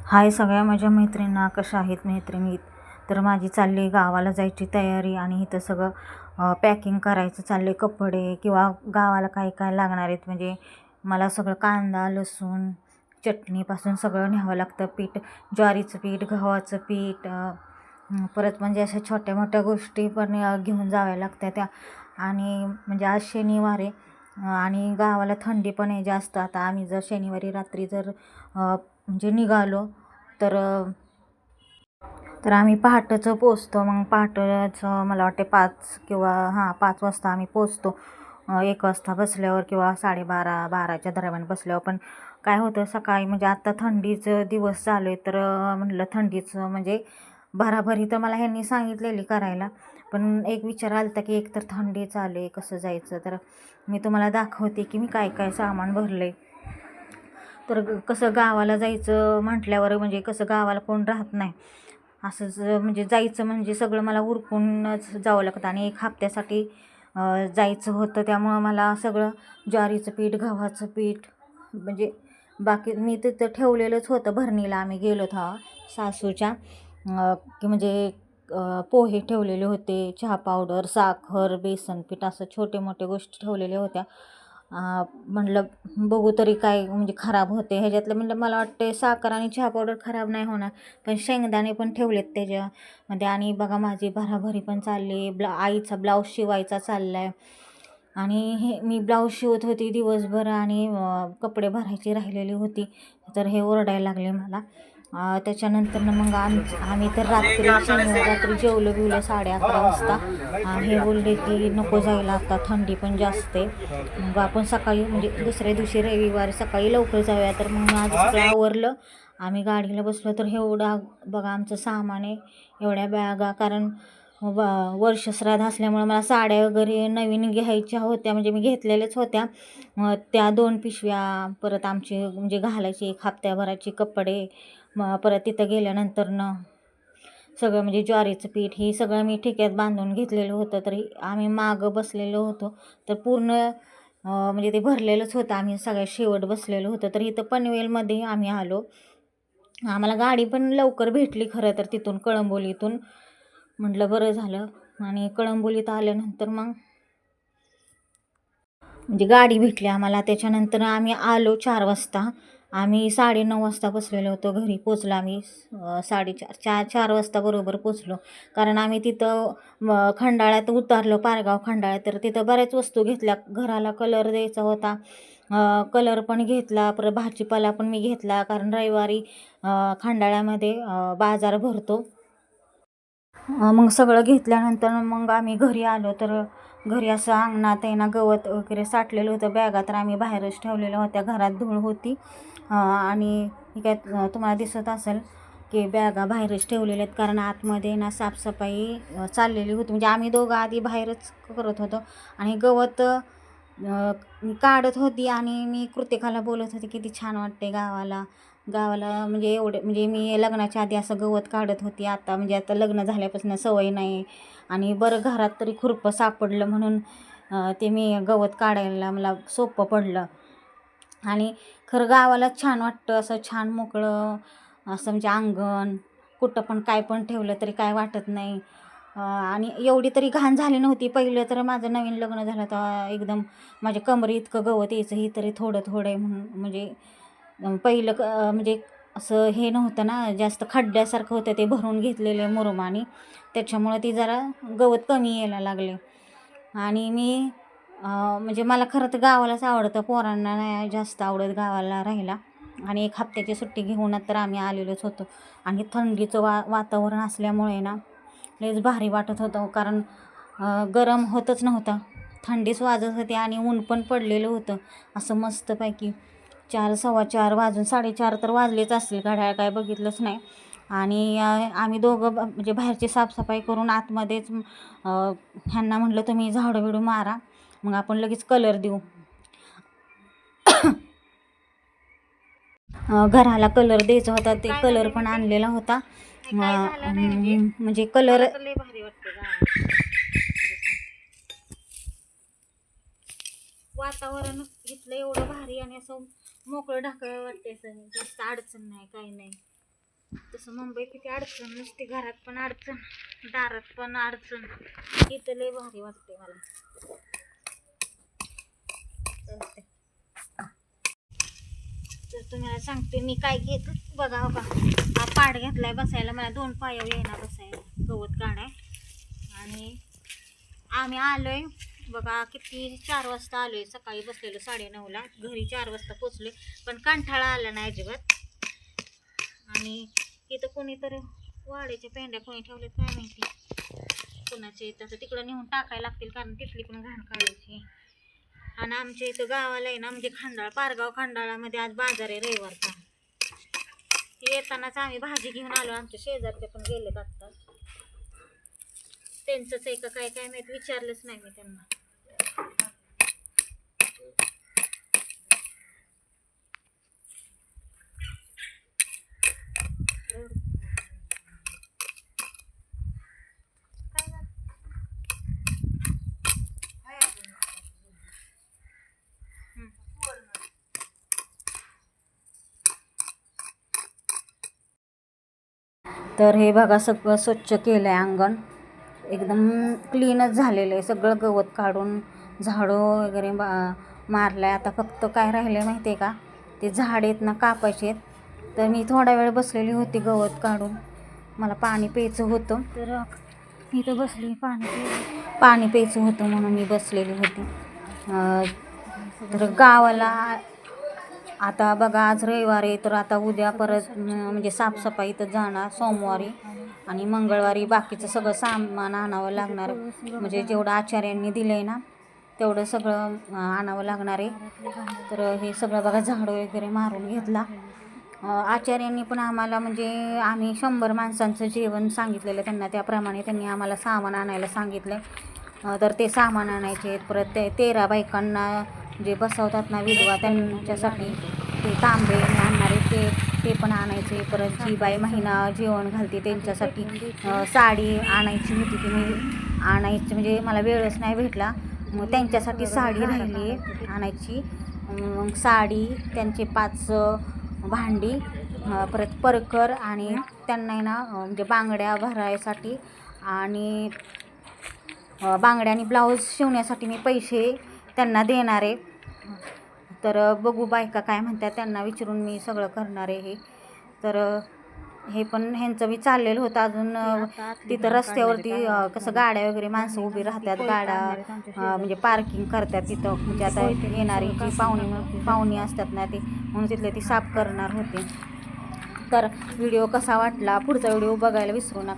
हाय सगळ्या माझ्या मैत्रिणींना, कशा आहेत मैत्रिणी? तर माझी चालली गावाला जायची तयारी आणि इथं सगळं पॅकिंग करायचं चालले, कपडे किंवा गावाला काय काय लागणार आहेत. म्हणजे मला सगळं कांदा, लसूण, चटणीपासून सगळं न्यावं लागतं. पीठ, ज्वारीचं पीठ, गव्हाचं पीठ, परत म्हणजे अशा छोट्या मोठ्या गोष्टी पण घेऊन जाव्या लागत्या त्या. आणि म्हणजे आज शनिवार आहे आणि गावाला थंडी पण आहे जास्त. आता आम्ही जर शनिवारी रात्री जर म्हणजे निघालो तर तर आम्ही पहाटेचं पोचतो. मग पहाटेचं मला वाटते 5 वाजता आम्ही पोचतो. 1 वाजता बसल्यावर किंवा 12:30-12च्या दरम्यान बसल्यावर. पण काय होतं सकाळी म्हणजे आत्ता थंडीचं दिवस चालू आहे, तर म्हटलं थंडीचं म्हणजे भराभरी तर मला ह्यांनी सांगितलेली करायला. पण एक विचार आला होता की एकतर थंडी चालू आहे, कसं जायचं. तर मी तुम्हाला दाखवते की मी काय काय सामान भरलं आहे. तर कसं गावाला जायचं म्हटल्यावर म्हणजे कसं गावाला कोण राहत नाही, असंच म्हणजे जायचं म्हणजे सगळं मला उरकूनच जावं लागतं. आणि 1 हप्त्यासाठी जायचं होतं, त्यामुळं मला सगळं ज्वारीचं पीठ, गव्हाचं पीठ म्हणजे बाकी मी तिथं ठेवलेलंच होतं भरणीला. आम्ही गेलो होतो सासूच्या की म्हणजे पोहे ठेवलेले होते, चहा पावडर, साखर, बेसन पीठ, असं छोटे मोठे गोष्टी ठेवलेल्या होत्या. म्हटलं बघू तरी काय म्हणजे खराब होते ह्याच्यातलं. म्हटलं मला वाटते साखर आणि चहा पावडर खराब नाही होणार, पण शेंगदाणे पण ठेवलेत त्याच्यामध्ये. आणि बघा माझी भराभरी पण चालली. आईचा ब्लाऊज शिवायचा चालला आहे आणि हे मी ब्लाऊज शिवत होती दिवसभर आणि कपडे भरायची राहिलेली होती. तर हे ओरडायला लागले मला. त्याच्यानंतर मग आम्ही तर शनिवार रात्री जेवलो बिवलं 11:30 वाजता. हे बोलले की नको जायला, आता थंडी पण जास्त आहे, मग आपण सकाळी म्हणजे दुसऱ्या दिवशी रविवारी सकाळी लवकर जाऊया. तर मग माझं सगळं आवरलं, आम्ही गाडीला बसलो. तर एवढा बघा आमचं सामान आहे, एवढ्या बॅगा. कारण वर्षश्राद्ध असल्यामुळं मला साड्या वगैरे नवीन घ्यायच्या होत्या, म्हणजे मी घेतलेल्याच होत्या. त्या 2 पिशव्या, परत आमचे म्हणजे घालायचे 1 हप्त्याभराचे कपडे. परत तिथं गेल्यानंतरनं सगळं म्हणजे ज्वारीचं पीठ हे सगळं मी ठिक्यात बांधून घेतलेलं होतं. तर आम्ही मागं बसलेलो होतो, तर पूर्ण म्हणजे ते भरलेलंच होतं. आम्ही सगळ्यात शेवट बसलेलो होतो. तर इथं पनवेलमध्ये आम्ही आलो. आम्हाला गाडी पण लवकर भेटली खरं तर तिथून कळंबोलीतून. म्हटलं बरं झालं. आणि कळंबोलीत आल्यानंतर मग म्हणजे गाडी भेटली आम्हाला. त्याच्यानंतर आम्ही आलो 4 वाजता. आम्ही 9:30 वाजता बसलेलो होतो. घरी पोचलो आम्ही 4:30 वाजता बरोबर पोचलो. कारण आम्ही तिथं खंडाळ्यात उतरलो, पारगाव खंडाळ्यात. तर तिथं बऱ्याच वस्तू घेतल्या. घराला कलर द्यायचा होता, कलर पण घेतला. परत भाजीपाला पण मी घेतला, कारण रविवारी खंडाळ्यामध्ये बाजार भरतो. मग सगळं घेतल्यानंतर मग आम्ही घरी आलो. तर घरी असं अंगणात आहे ना गवत वगैरे साठलेलं होतं. बॅगा तर आम्ही बाहेरच ठेवलेल्या होत्या, घरात धूळ होती. आणि हे काय तुम्हाला दिसत असेल की बॅगा बाहेरच ठेवलेल्या आहेत, कारण आतमध्ये ना साफसफाई चाललेली होती. म्हणजे आम्ही दोघं आधी बाहेरच करत होतो आणि गवत मी काढत होती. आणि मी कृतिकाला बोलत होते किती छान वाटते गावाला. गावाला म्हणजे एवढे म्हणजे मी लग्नाच्या आधी असं गवत काढत होती, आता म्हणजे आता लग्न झाल्यापासून सवय नाही. आणि बरं घरात तरी खुरपं सापडलं म्हणून ते मी गवत काढायला मला सोपं पडलं. आणि खरं गावाला छान वाटतं, असं छान मोकळं असं म्हणजे अंगण, कुठं पण काय पण ठेवलं तरी काय वाटत नाही. आणि एवढी तरी घाण झाली नव्हती. पहिलं तर माझं नवीन लग्न झालं तर एकदम माझ्या कमरे इतकं गवत यायचं. ही तरी थोडं थोडं आहे म्हणून म्हणजे पहिलं म्हणजे असं हे नव्हतं ना, जास्त खड्ड्यासारखं होतं ते भरून घेतलेले मुरुमाने, त्याच्यामुळं ती जरा गवत कमी यायला लागले. आणि मी म्हणजे मला खरं तर गावालाच आवडतं, पोरांना नाही जास्त आवडत गावाला राहायला. आणि 1 हप्त्याची सुट्टी घेऊनच तर आम्ही आलेलोच होतो. आणि थंडीचं वातावरण असल्यामुळे ना लयच भारी वाटत होतं, कारण गरम होतच नव्हतं, थंडीच वाजत होती आणि ऊन पण पडलेलं होतं असं मस्तपैकी. 4, 4:15 वाजून 4:30 तर वाजलेच असतील, घड्याळ काय बघितलंच नाही. आणि आम्ही दोघं म्हणजे बाहेरची साफसफाई करून आतमध्येच ह्यांना म्हटलं तुम्ही झाडू बिडू मारा, मग आपण लगेच कलर देऊ. घराला कलर द्यायचा होता, ते कलर पण आणलेला होता. म्हणजे कलर वातावरण इथलं एवढं भारी आणि असं मोकळं ढाकळं वाटते, असं जास्त अडचण नाही, काही नाही. तसं मुंबईत किती अडचण नसते, घरात पण अडचण, दारात पण अडचण. इथं लय भारी वाटते मला. चालते. तर तुम्हाला सांगते मी काय घेत बघा. हो का, हा पाड घेतलाय बसायला, मला 2 पायावर येणार बसायला, गवत काढाय. आणि आम्ही आलोय बघा किती 4 वाजता आलोय. सकाळी बसलेलो 9:30ला, घरी 4 वाजता पोचलोय. पण कंठाळा आला नाही अजिबात. आणि इथं कोणीतरी वाड्याच्या पेंड्या कोणी ठेवल्यात काय माहिती कोणाचे. तसं तिकडं नेऊन टाकायला लागतील, कारण तिथली पण घाण काढायची. आणि आमच्या इथं गावाला आहे ना, म्हणजे खंडाळा, पारगाव खंडाळामध्ये आज बाजार आहे रविवारचा. येतानाच आम्ही भाजी घेऊन आलो. आमच्या शेजारचे पण गेलेत आत्ता. त्यांचंच आहे का काय काय माहिती, विचारलंच नाही मी त्यांना. तर हे बघा सगळं स्वच्छ केलं आहे, अंगण एकदम क्लीनच झालेलं आहे. सगळं गवत काढून झाडं वगैरे मारलं आहे. आता फक्त काय राहिलं आहे माहिती आहे का, ते झाड आहेत ना कापायचे आहेत. तर मी थोडा वेळ बसलेली होती गवत काढून, मला पाणी प्यायचं होतं. तर इथं बसली, पाणी प्यायचं होतं म्हणून मी बसलेली होती. तर गावाला आता बघा आज रविवार आहे, तर आता उद्या परत म्हणजे साफसफाई तर जाणार सोमवारी. आणि मंगळवारी बाकीचं सगळं सामान आणावं लागणार, म्हणजे जेवढं आचार्यांनी दिलं आहे ना तेवढं सगळं आणावं लागणार आहे. तर हे सगळं बघा झाडं वगैरे मारून घेतला. आचार्यांनी पण आम्हाला, म्हणजे आम्ही 100 माणसांचं जेवण सांगितलेलं त्यांना, त्याप्रमाणे त्यांनी आम्हाला सामान आणायला सांगितलं. तर ते सामान आणायचे आहेत. परत ते 13 बायकांना जे बसवतात ना विधवा, त्यांच्यासाठी ते तांबे आणणारे ते पण आणायचे. परत जी बाई महिना जेवण घालते त्यांच्यासाठी साडी आणायची होती, ती मी आणायची म्हणजे मला वेळच नाही भेटला. मग त्यांच्यासाठी साडी राहिली आणायची. मग साडी, त्यांचे 5 भांडी, परत परकर, आणि त्यांना ना म्हणजे बांगड्या भरायसाठी आणि बांगड्या आणि ब्लाऊज शिवण्यासाठी मी पैसे त्यांना देणार आहे. तर बघू बायका काय म्हणतात, त्यांना विचारून मी सगळं करणार आहे हे. तर हे पण ह्यांचं बी चाललेलं होतं अजून. तिथं रस्त्यावरती कसं गाड्या वगैरे माणसं उभी राहतात, गाड्या म्हणजे पार्किंग करतात तिथं, म्हणजे आता येणारी जी पाहुणी असतात ना ते, म्हणून तिथले ती साफ करणार होते. तर व्हिडिओ कसा वाटला, पुढचा व्हिडिओ बघायला विसरू नका.